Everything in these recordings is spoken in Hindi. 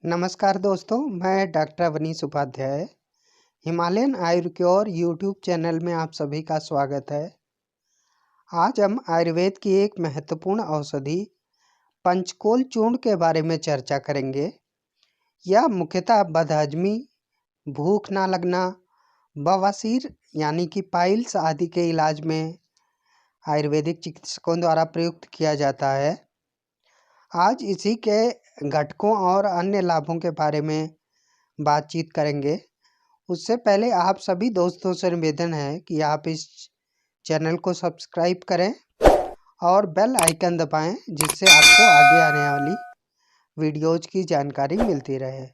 नमस्कार दोस्तों, मैं doctor Avneesh Upadhyay. Himalayan Ayurcure YouTube channel में आप सभी का स्वागत है। आज हम आयुर्वेद की एक महत्वपूर्ण औषधि पंचकोल चूर्ण के बारे में चर्चा करेंगे। यह मुख्यतः बदहजमी, भूख ना लगना, बवासीर यानी कि पाइल्स आदि के इलाज में आयुर्वेदिक चिकित्सकों द्वारा प्रयुक्त किया जाता है। आज इसी के घटकों और अन्य लाभों के बारे में बातचीत करेंगे। उससे पहले आप सभी दोस्तों से निवेदन है कि आप इस चैनल को सब्सक्राइब करें और बेल आइकन दबाएं, जिससे आपको आगे आने वाली वीडियोज की जानकारी मिलती रहे।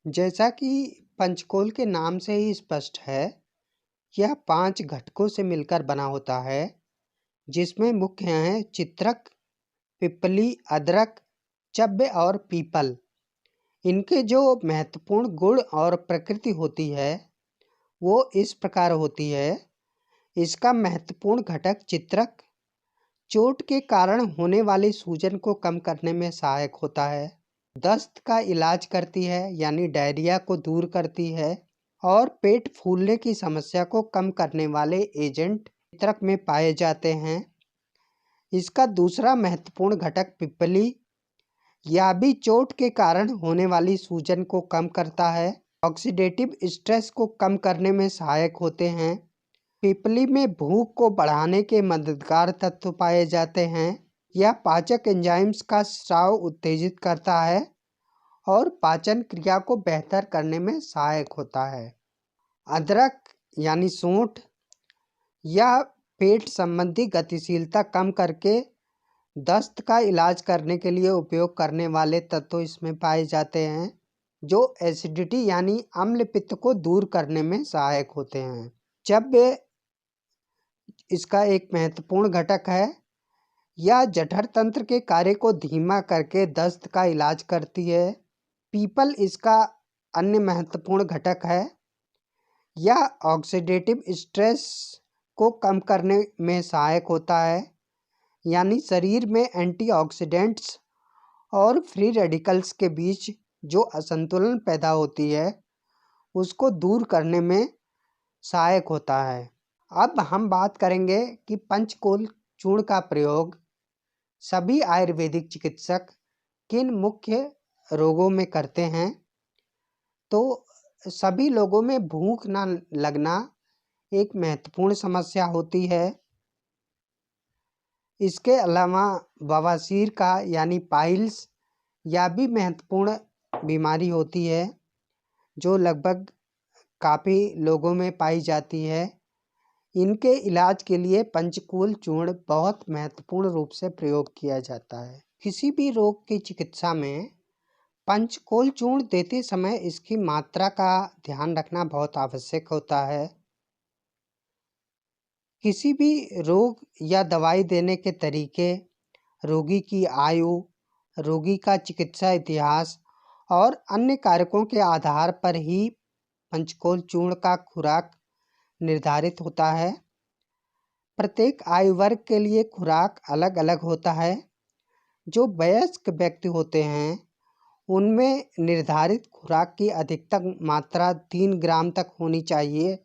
जैसा कि पंचकोल के नाम से ही स्पष्ट है, यह 5 घटकों से मिलकर बना होता है, जिसमें मुख्य हैं चित्रक, पिप्पली, अदरक, चब्बे और पीपल। इनके जो महत्वपूर्ण गुण और प्रकृति होती है वो इस प्रकार होती है। इसका महत्वपूर्ण घटक चित्रक चोट के कारण होने वाली सूजन को कम करने में सहायक होता है, दस्त का इलाज करती है यानी डायरिया को दूर करती है, और पेट फूलने की समस्या को कम करने वाले एजेंट चित्रक में पाए जाते हैं। इसका दूसरा महत्वपूर्ण घटक पिप्पली, यह भी चोट के कारण होने वाली सूजन को कम करता है, ऑक्सीडेटिव स्ट्रेस को कम करने में सहायक होते हैं। पिपली में भूख को बढ़ाने के मददगार तत्व पाए जाते हैं। यह पाचक एंजाइम्स का स्राव उत्तेजित करता है और पाचन क्रिया को बेहतर करने में सहायक होता है। अदरक यानी सूंठ, यह पेट संबंधी गतिशीलता कम करके दस्त का इलाज करने के लिए उपयोग करने वाले तत्व इसमें पाए जाते हैं, जो एसिडिटी यानी अम्ल पित्त को दूर करने में सहायक होते हैं। चब्बे इसका एक महत्वपूर्ण घटक है। यह जठर तंत्र के कार्य को धीमा करके दस्त का इलाज करती है। पीपल इसका अन्य महत्वपूर्ण घटक है। यह ऑक्सीडेटिव स्ट्रेस को कम करने में सहायक होता है, यानी शरीर में एंटीऑक्सीडेंट्स और फ्री रेडिकल्स के बीच जो असंतुलन पैदा होती है उसको दूर करने में सहायक होता है। अब हम बात करेंगे कि पंचकोल चूर्ण का प्रयोग सभी आयुर्वेदिक चिकित्सक किन मुख्य रोगों में करते हैं। तो सभी लोगों में भूख ना लगना एक महत्वपूर्ण समस्या होती है। इसके अलावा बवासीर का यानी पाइल्स, यह भी महत्वपूर्ण बीमारी होती है जो लगभग काफ़ी लोगों में पाई जाती है। इनके इलाज के लिए पंचकोल चूर्ण बहुत महत्वपूर्ण रूप से प्रयोग किया जाता है। किसी भी रोग की चिकित्सा में पंचकोल चूर्ण देते समय इसकी मात्रा का ध्यान रखना बहुत आवश्यक होता है। किसी भी रोग या दवाई देने के तरीके, रोगी की आयु, रोगी का चिकित्सा इतिहास और अन्य कारकों के आधार पर ही पंचकोल चूर्ण का खुराक निर्धारित होता है। प्रत्येक आयु वर्ग के लिए खुराक अलग अलग होता है। जो वयस्क व्यक्ति होते हैं उनमें निर्धारित खुराक की अधिकतम मात्रा 3 ग्राम तक होनी चाहिए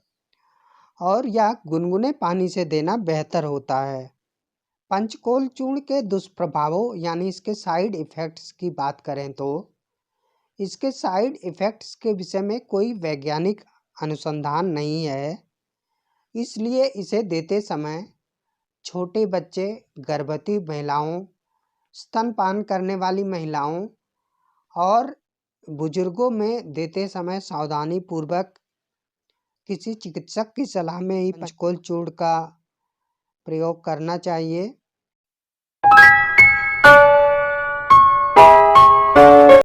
और यह गुनगुने पानी से देना बेहतर होता है। पंचकोल चूर्ण के दुष्प्रभावों यानी इसके साइड इफ़ेक्ट्स की बात करें तो इसके साइड इफ़ेक्ट्स के विषय में कोई वैज्ञानिक अनुसंधान नहीं है, इसलिए इसे देते समय छोटे बच्चे, गर्भवती महिलाओं, स्तनपान करने वाली महिलाओं और बुजुर्गों में देते समय सावधानी पूर्वक किसी चिकित्सक की सलाह में ही पंचकोल चूर्ण का प्रयोग करना चाहिए।